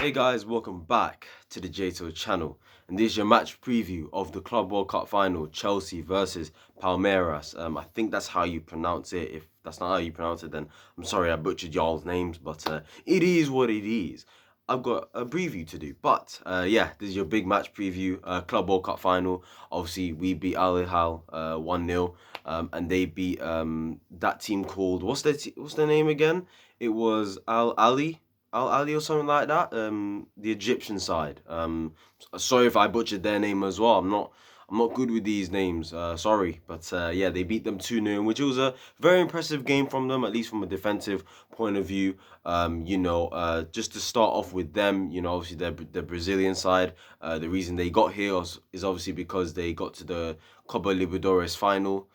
Hey guys, welcome back to the JTO channel, and this is your match preview of the Club World Cup final, Chelsea versus Palmeiras. I think that's how you pronounce it. If that's not how you pronounce it, then I'm sorry I butchered y'all's names, but it is what it is. I've got a preview to do, but yeah, this is your big match preview, Club World Cup final. Obviously, we beat Al Hilal 1-0, and they beat that team called what's their name again? It was Al Ali or something like that. The Egyptian side. Sorry if I butchered their name as well. I'm not good with these names. Sorry, but yeah, they beat them 2-0, which was a very impressive game from them, at least from a defensive point of view. Just to start off with them, obviously the Brazilian side. The reason they got here is obviously because they got to the Copa Libertadores final,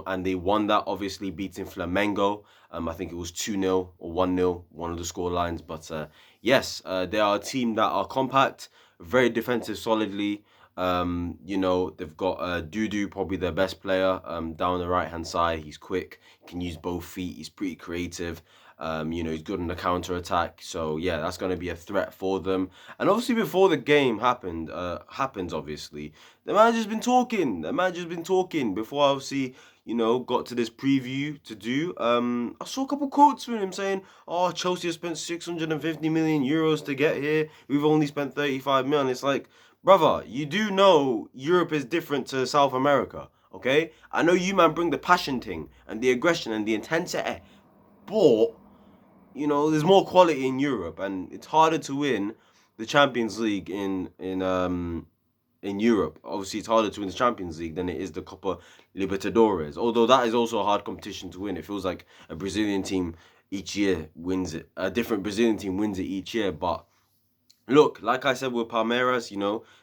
and they won that, obviously beating Flamengo. I think it was 2-0 or 1-0, one of the score lines. But yes, they are a team that are compact, very defensive solidly. They've got Dudu, probably their best player, down the right hand side. He's quick, can use both feet, he's pretty creative. He's good on the counter attack. So yeah, that's going to be a threat for them. And obviously, before the game happens, obviously, the manager's been talking. The manager's been talking before. Obviously, got to this preview to do. I saw a couple quotes from him saying, "Oh, Chelsea has spent 650 million euros to get here. We've only spent 35 million." It's like, brother, you do know Europe is different to South America, okay? I know you man bring the passion thing and the aggression and the intensity, but there's more quality in Europe, and it's harder to win the Champions League in Europe. Obviously, it's harder to win the Champions League than it is the Copa Libertadores. Although that is also a hard competition to win. It feels like a Brazilian team each year wins it. A different Brazilian team wins it each year. But look, like I said with Palmeiras,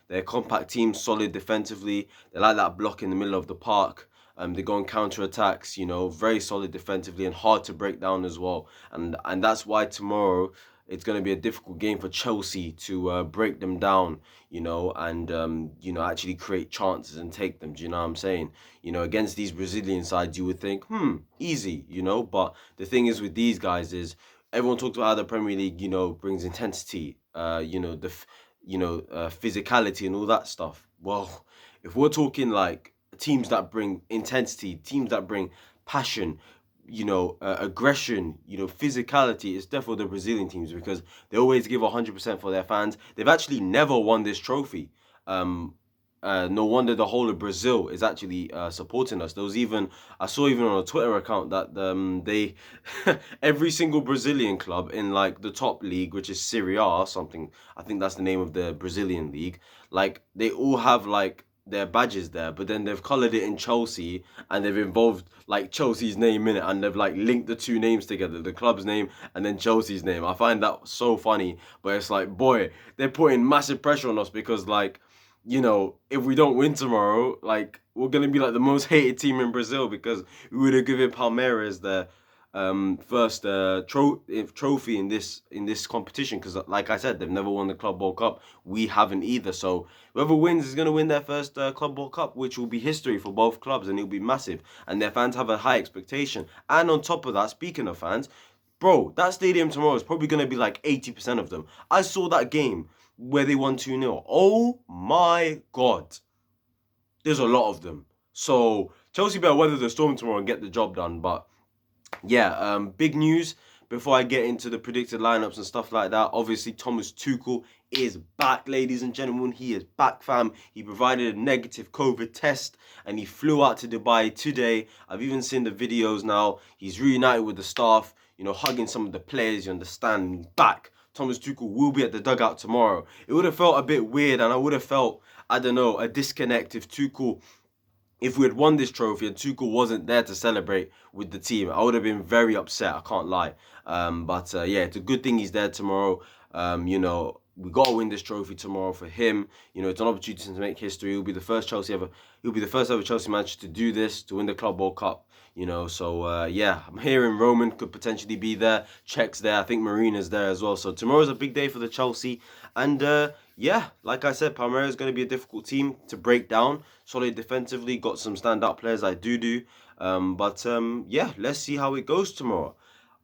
they're a compact team, solid defensively. They like that block in the middle of the park. They go on counter attacks, very solid defensively and hard to break down as well. And that's why tomorrow it's going to be a difficult game for Chelsea to break them down, and actually create chances and take them. Do you know what I'm saying? Against these Brazilian sides, you would think, easy, but the thing is with these guys is everyone talks about how the Premier League, brings intensity, physicality and all that stuff. Well, if we're talking like teams that bring intensity, teams that bring passion, aggression, physicality, it's definitely the Brazilian teams because they always give 100% for their fans. They've actually never won this trophy. No wonder the whole of Brazil is actually supporting us. I saw even on a Twitter account that they, every single Brazilian club in like the top league, which is Serie A or something, I think that's the name of the Brazilian league, like they all have like their badges there, but then they've coloured it in Chelsea and they've involved like Chelsea's name in it, and they've like linked the two names together, the club's name and then Chelsea's name. I find that so funny, but it's like, boy, they're putting massive pressure on us because like, if we don't win tomorrow, like we're gonna be like the most hated team in Brazil because we would have given Palmeiras their first trophy in this competition. Because, like I said, they've never won the Club World Cup. We haven't either. So whoever wins is gonna win their first Club World Cup, which will be history for both clubs, and it'll be massive. And their fans have a high expectation. And on top of that, speaking of fans, bro, that stadium tomorrow is probably gonna be like 80% of them. I saw that game where they won 2-0. Oh my God. There's a lot of them. So Chelsea better weather the storm tomorrow and get the job done. But yeah, big news before I get into the predicted lineups and stuff like that. Obviously, Thomas Tuchel is back, ladies and gentlemen. He is back, fam. He provided a negative COVID test and he flew out to Dubai today. I've even seen the videos now. He's reunited with the staff, hugging some of the players, you understand. He's back. Thomas Tuchel will be at the dugout tomorrow. It would have felt a bit weird, and I would have felt, I don't know, a disconnect if we had won this trophy and Tuchel wasn't there to celebrate with the team. I would have been very upset, I can't lie. But yeah, it's a good thing he's there tomorrow. We got to win this trophy tomorrow for him. It's an opportunity to make history. He'll be the first ever Chelsea manager to do this, to win the Club World Cup. So yeah, I'm hearing Roman could potentially be there. Czech's there. I think Marina's there as well. So tomorrow's a big day for the Chelsea. And yeah, like I said, Palmeiras is going to be a difficult team to break down. Solid defensively, got some standout players like Dudu. But yeah, let's see how it goes tomorrow.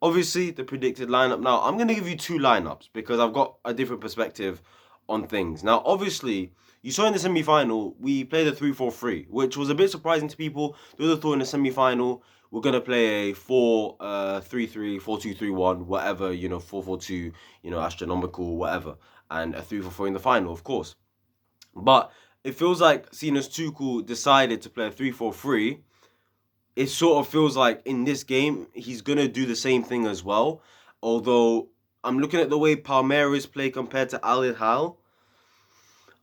Obviously, the predicted lineup. Now, I'm going to give you two lineups because I've got a different perspective on things. Now, obviously, you saw in the semi-final, we played a 3-4-3, which was a bit surprising to people. They would have thought in the semi-final, we're going to play a 4-3-3, 4-2-3-1, whatever, 4-4-2, astronomical, whatever, and a 3-4-3 in the final, of course. But it feels like, seeing as Tuchel decided to play a 3-4-3, it sort of feels like in this game, he's going to do the same thing as well. Although, I'm looking at the way Palmeiras play compared to Al Hilal.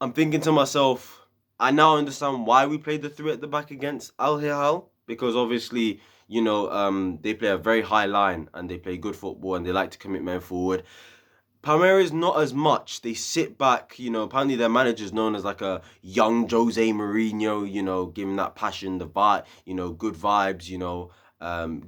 I'm thinking to myself, I now understand why we played the three at the back against Al Hilal. Because obviously, they play a very high line and they play good football and they like to commit men forward. Palmeiras not as much. They sit back, apparently their manager's known as like a young Jose Mourinho, giving that passion, the vibe, good vibes,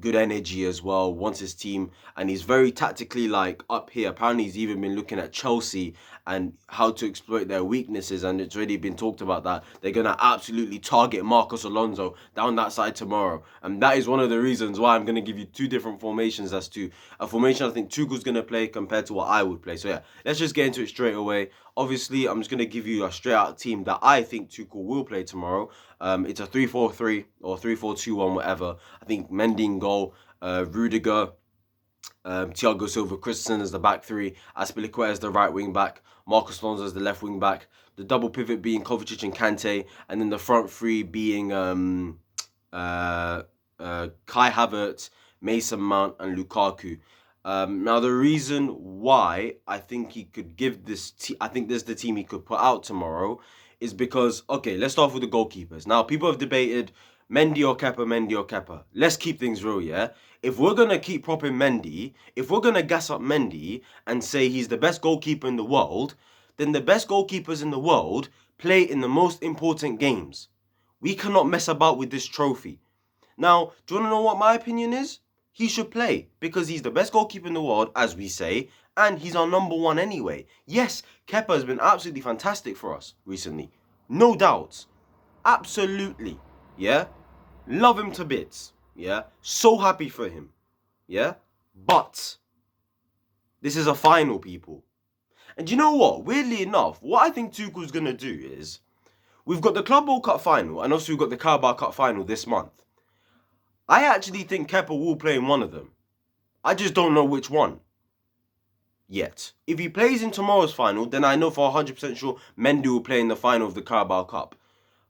good energy as well, wants his team, and he's very tactically like up here. Apparently he's even been looking at Chelsea and how to exploit their weaknesses, and it's already been talked about that they're going to absolutely target Marcos Alonso down that side tomorrow. And that is one of the reasons why I'm going to give you two different formations as to a formation I think Tuchel's going to play compared to what I would play. So yeah, let's just get into it straight away. Obviously, I'm just going to give you a straight out team that I think Tuchel will play tomorrow. It's a 3-4-3 or 3-4-2-1, whatever. I think Mendy in goal, Rudiger, Thiago Silva, Christensen as the back three, Azpilicueta as the right wing back, Marcos Alonso as the left wing back, the double pivot being Kovacic and Kante, and then the front three being Kai Havertz, Mason Mount, and Lukaku. Now, the reason why I think he could give this, I think this is the team he could put out tomorrow, is because, okay, let's start off with the goalkeepers. Now, people have debated Mendy or Kepa, Mendy or Kepa. Let's keep things real, yeah? If we're going to keep propping Mendy, if we're going to gas up Mendy and say he's the best goalkeeper in the world, then the best goalkeepers in the world play in the most important games. We cannot mess about with this trophy. Now, do you want to know what my opinion is? He should play because he's the best goalkeeper in the world, as we say, and he's our number one anyway. Yes, Kepa has been absolutely fantastic for us recently. No doubts. Absolutely. Yeah? Love him to bits. Yeah? So happy for him. Yeah? But this is a final, people. And you know what? Weirdly enough, what I think Tuchel's going to do is we've got the Club World Cup final and also we've got the Carabao Cup final this month. I actually think Kepa will play in one of them. I just don't know which one yet. If he plays in tomorrow's final, then I know for 100% sure Mendy will play in the final of the Carabao Cup.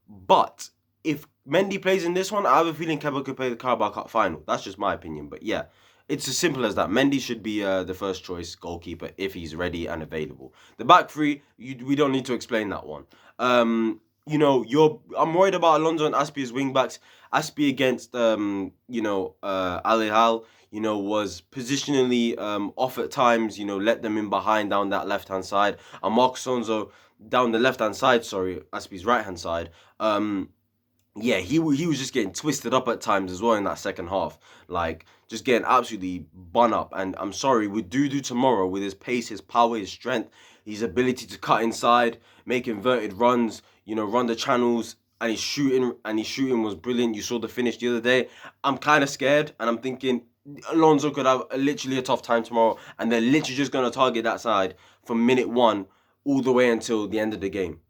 But if Mendy plays in this one, I have a feeling Kepa could play the Carabao Cup final. That's just my opinion. But yeah, it's as simple as that. Mendy should be the first choice goalkeeper if he's ready and available. The back three, we don't need to explain that one. I'm worried about Alonso and Aspi as wing backs. Aspi against Al Hilal, was positionally off at times. Let them in behind down that left hand side, and Marcos Alonso down the left hand side. Sorry, Aspi's right hand side. Yeah, he was just getting twisted up at times as well in that second half. Like, just getting absolutely bun up. And I'm sorry, with Dudu tomorrow, with his pace, his power, his strength, his ability to cut inside, make inverted runs, run the channels, and his shooting was brilliant. You saw the finish the other day. I'm kind of scared, and I'm thinking Alonso could have literally a tough time tomorrow, and they're literally just going to target that side from minute one all the way until the end of the game.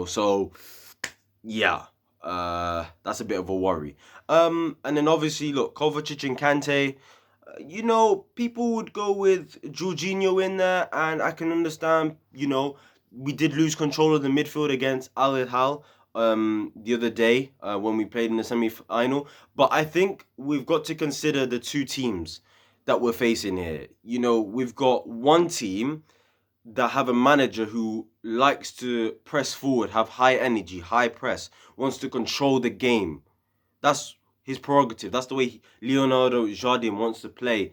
So, yeah. That's a bit of a worry. And then obviously, look, Kovacic and Kante, people would go with Jorginho in there, and I can understand, we did lose control of the midfield against Al Hilal the other day when we played in the semi-final. But I think we've got to consider the two teams that we're facing here. We've got one team that have a manager who likes to press forward, have high energy, high press, wants to control the game. That's his prerogative. That's the way Leonardo Jardim wants to play.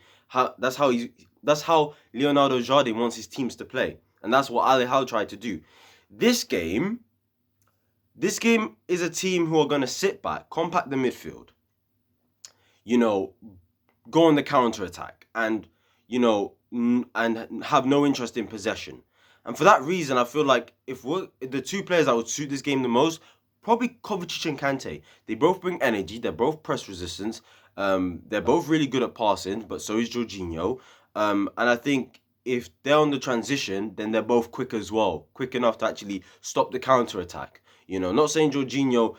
That's how Leonardo Jardim wants his teams to play. And that's what Al Hilal tried to do. This game is a team who are going to sit back, compact the midfield, go on the counter-attack, and and have no interest in possession. And for that reason, I feel like if the two players that would suit this game the most, probably Kovacic and Kante. They both bring energy. They're both press resistance. They're both really good at passing, but so is Jorginho. And I think if they're on the transition, then they're both quick as well, quick enough to actually stop the counter attack. Not saying Jorginho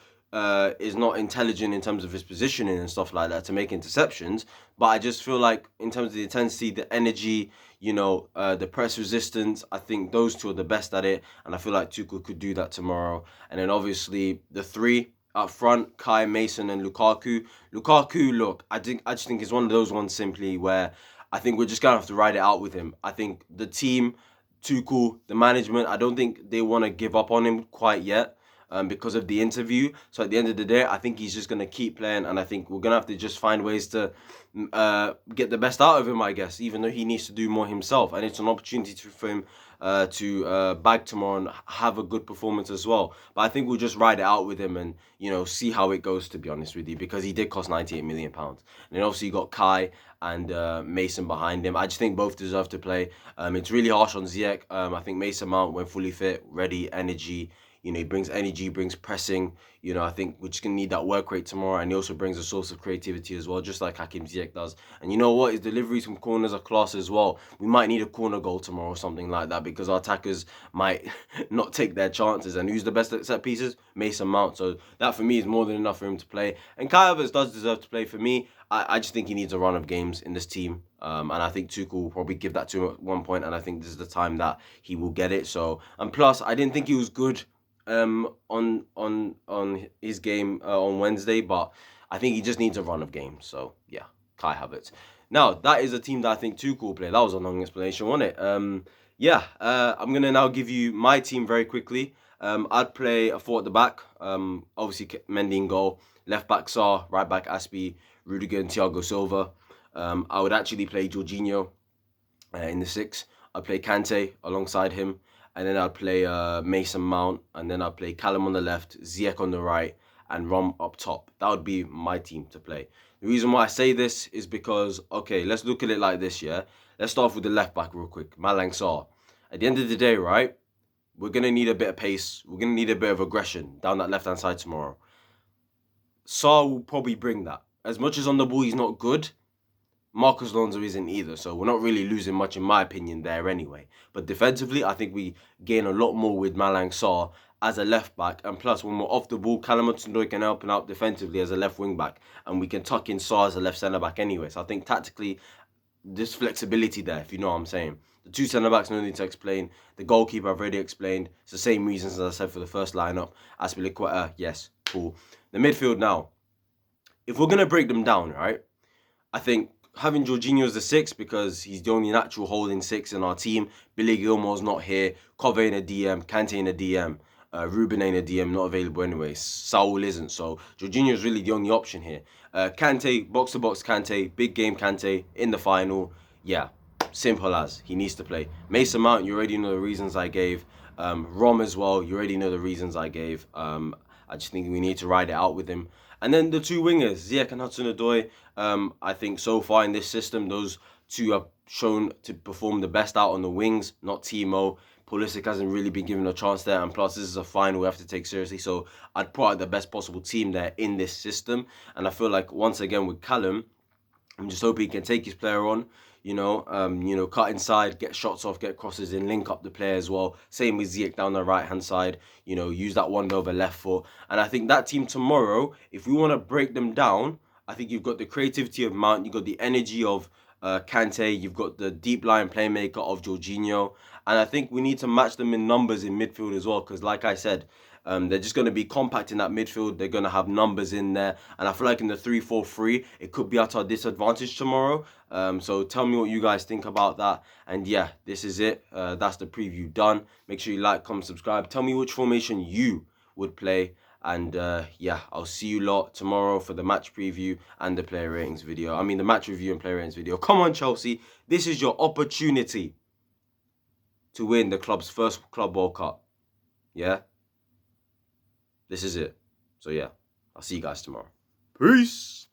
is not intelligent in terms of his positioning and stuff like that to make interceptions, but I just feel like in terms of the intensity, the energy, the press resistance, I think those two are the best at it, and I feel like Tuchel could do that tomorrow. And then obviously the three up front, Kai, Mason, and Lukaku. Lukaku, look, I just think it's one of those ones simply where I think we're just gonna have to ride it out with him. I think the team, Tuchel, the management, I don't think they want to give up on him quite yet. Because of the interview. So at the end of the day, I think he's just going to keep playing, and I think we're going to have to just find ways to get the best out of him, I guess, even though he needs to do more himself. And it's an opportunity for him to bag tomorrow and have a good performance as well. But I think we'll just ride it out with him and, see how it goes, to be honest with you, because he did cost £98 million. And then obviously you got Kai and Mason behind him. I just think both deserve to play. It's really harsh on Ziyech. I think Mason Mount, when fully fit, ready, energy, he brings energy, brings pressing. I think we're just going to need that work rate tomorrow. And he also brings a source of creativity as well, just like Hakim Ziyech does. And you know what? His deliveries from corners are class as well. We might need a corner goal tomorrow or something like that because our attackers might not take their chances. And who's the best at set pieces? Mason Mount. So that for me is more than enough for him to play. And Kai Havertz does deserve to play for me. I just think he needs a run of games in this team. And I think Tuchel will probably give that to him at one point. And I think this is the time that he will get it. So, and plus, I didn't think he was good on his game on Wednesday, but I think he just needs a run of games. So yeah, Kai Havertz. Now that is a team that I think Tuchel will play. That was a long explanation, wasn't it? I'm gonna now give you my team very quickly. I'd play a four at the back. Obviously Mendy in goal, left back Sarr, right back Aspie, Rudiger and Thiago Silva. I would actually play Jorginho in the six. I'd play Kante alongside him. And then I'd play Mason Mount, and then I'd play Callum on the left, Ziyech on the right, and Rom up top. That would be my team to play. The reason why I say this is because, okay, let's look at it like this, yeah? Let's start off with the left back real quick, Malang Sarr. At the end of the day, right, we're going to need a bit of pace. We're going to need a bit of aggression down that left-hand side tomorrow. Sarr will probably bring that. As much as on the ball he's not good, Marcos Alonso isn't either, so we're not really losing much in my opinion there anyway. But defensively, I think we gain a lot more with Malang Sarr as a left back, and plus when we're off the ball, Hudson-Odoi can help out defensively as a left wing back, and we can tuck in Sarr as a left centre back anyway. So I think tactically, there's flexibility there, if you know what I'm saying. The two centre backs, no need to explain. The goalkeeper I've already explained. It's the same reasons as I said for the first lineup. Aspilicueta, yes, cool. The midfield now. If we're gonna break them down, right? I think having Jorginho as the six because he's the only natural holding six in our team. Billy Gilmore's not here. Kove in a DM, Kante in a DM, Ruben in a DM, not available anyway. Saul isn't, so Jorginho is really the only option here. Kante, box to box Kante, big game Kante in the final. Yeah, simple as. He needs to play. Mason Mount, you already know the reasons I gave. Rom as well, you already know the reasons I gave. I just think we need to ride it out with him. And then the two wingers, Ziyech and Hudson-Odoi, I think so far in this system, those two have shown to perform the best out on the wings, not Timo. Pulisic hasn't really been given a chance there, and plus this is a final we have to take seriously. So I'd put out the best possible team there in this system. And I feel like once again with Callum, I'm just hoping he can take his player on, cut inside, get shots off, get crosses in, link up the player as well. Same with Ziyech down the right-hand side, use that wonder over left foot. And I think that team tomorrow, if we want to break them down, I think you've got the creativity of Mount, you've got the energy of Kante, you've got the deep line playmaker of Jorginho. And I think we need to match them in numbers in midfield as well, because like I said, they're just going to be compact in that midfield. They're going to have numbers in there. And I feel like in the 3-4-3, it could be at our disadvantage tomorrow. So tell me what you guys think about that. And yeah, this is it. That's the preview done. Make sure you like, comment, subscribe. Tell me which formation you would play. And yeah, I'll see you lot tomorrow for the match preview and the player ratings video. I mean, the match review and player ratings video. Come on, Chelsea. This is your opportunity to win the club's first Club World Cup. Yeah? This is it. So yeah, I'll see you guys tomorrow. Peace.